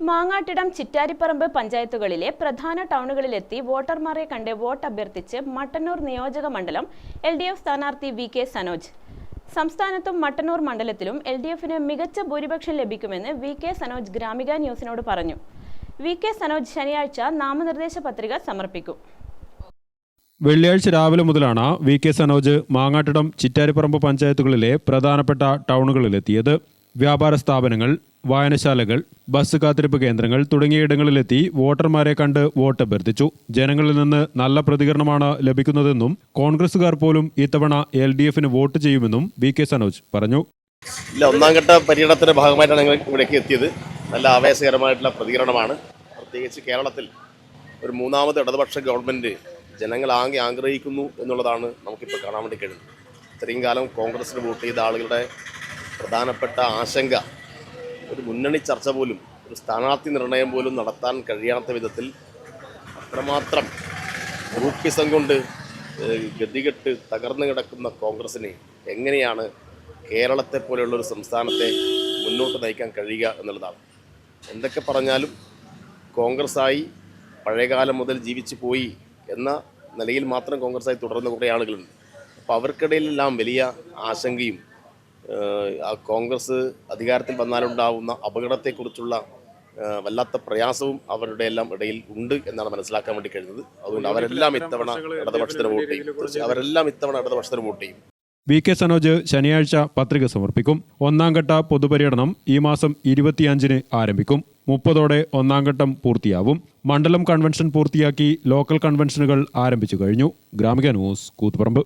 മാങ്ങാട്ടിടം ചിറ്റാരിപ്പറമ്പ് പഞ്ചായത്തുകളിലെ പ്രധാന ടൗണുകളിലെത്തി വോട്ടർമാരെ കണ്ട് വോട്ട് അഭ്യർത്ഥിച്ച് മട്ടന്നൂർ നിയോജക മണ്ഡലം LDF സ്ഥാനാർത്ഥി VK സനോജ്. സംസ്ഥാനത്തും മട്ടന്നൂർ മണ്ഡലത്തിലും LDFന് മികച്ച ഭൂരിപക്ഷം ലഭിക്കുമെന്ന് VK സനോജ് ഗ്രാമിക ന്യൂസിനോട് പറഞ്ഞു. VK സനോജ് ശനിയാഴ്ച നാമനിർദ്ദേശ പത്രിക സമർപ്പിക്കും. വെള്ളിയാഴ്ച രാവിലെ മുതലാണ് VK സനോജ് മാങ്ങാട്ടിടം ചിറ്റാരിപ്പറമ്പ് പഞ്ചായത്തുകളിലെ പ്രധാനപ്പെട്ട ടൗണുകളിലെത്തിയത്. വ്യാപാര സ്ഥാപനങ്ങൾ, വായനശാലകൾ, ബസ് കാത്തിരിപ്പ് കേന്ദ്രങ്ങൾ തുടങ്ങിയിടങ്ങളിലെത്തി വോട്ടർമാരെ കണ്ട് വോട്ട് അഭ്യർത്ഥിച്ചു. ജനങ്ങളിൽ നിന്ന് നല്ല പ്രതികരണമാണ് ലഭിക്കുന്നതെന്നും കോൺഗ്രസുകാർ പോലും ഇത്തവണ LDFന് വോട്ട് ചെയ്യുമെന്നും VK സനോജ് പറഞ്ഞു. ഒന്നാം ഘട്ട പര്യടനത്തിന്റെ ഭാഗമായിട്ടാണ് ഞങ്ങൾ ഇവിടേക്ക് എത്തിയത്. നല്ല ആവേശകരമായിട്ടുള്ള പ്രതികരണമാണ്. പ്രത്യേകിച്ച് കേരളത്തിൽ ഒരു മൂന്നാമത് ഇടതുപക്ഷ ഗവൺമെന്റ് ജനങ്ങൾ ആകെ ആഗ്രഹിക്കുന്നു എന്നുള്ളതാണ് നമുക്കിപ്പോൾ കാണാൻ വേണ്ടി കഴിയുന്നത്. ഇത്രയും കാലം കോൺഗ്രസിന് വോട്ട് ചെയ്ത ആളുകളുടെ പ്രധാനപ്പെട്ട ആശങ്ക ഒരു മുന്നണി ചർച്ച പോലും, ഒരു സ്ഥാനാർത്ഥി നിർണയം പോലും നടത്താൻ കഴിയാത്ത വിധത്തിൽ അത്രമാത്രം ഗ്രൂപ്പിസം കൊണ്ട് ഗതികെട്ട് തകർന്നു കിടക്കുന്ന കോൺഗ്രസിനെ എങ്ങനെയാണ് കേരളത്തെ പോലെയുള്ള ഒരു സംസ്ഥാനത്തെ മുന്നോട്ട് നയിക്കാൻ കഴിയുക എന്നുള്ളതാണ്. എന്തൊക്കെ പറഞ്ഞാലും കോൺഗ്രസ്സായി പഴയകാലം മുതൽ ജീവിച്ചു പോയി എന്ന നിലയിൽ മാത്രം കോൺഗ്രസ്സായി തുടർന്ന കുറേ ആളുകളുണ്ട്. അപ്പോൾ അവർക്കിടയിലെല്ലാം വലിയ ആശങ്കയും ആ കോൺഗ്രസ് അധികാരത്തിൽ വന്നാലുണ്ടാവുന്ന അപകടത്തെക്കുറിച്ചുള്ള വല്ലാത്ത പ്രയാസവും അവരുടെ എല്ലാം ഇടയിൽ ഉണ്ട് എന്നാണ് മനസ്സിലാക്കാൻ വേണ്ടി കഴിയുന്നത്. അതുകൊണ്ട് അവരെല്ലാം ഇത്തവണ ഇടതുപക്ഷത്തിന് വോട്ട് ചെയ്യും. VK സനോജ് ശനിയാഴ്ച പത്രിക സമർപ്പിക്കും. ഒന്നാം ഘട്ട പൊതുപര്യടനം ഈ മാസം 25-ന് ആരംഭിക്കും. 30-ഓടെ ഒന്നാം ഘട്ടം പൂർത്തിയാവും. മണ്ഡലം കൺവെൻഷൻ പൂർത്തിയാക്കി ലോക്കൽ കൺവെൻഷനുകൾ ആരംഭിച്ചു കഴിഞ്ഞു. ഗ്രാമിക ന്യൂസ്, കൂത്തുപറമ്പ്.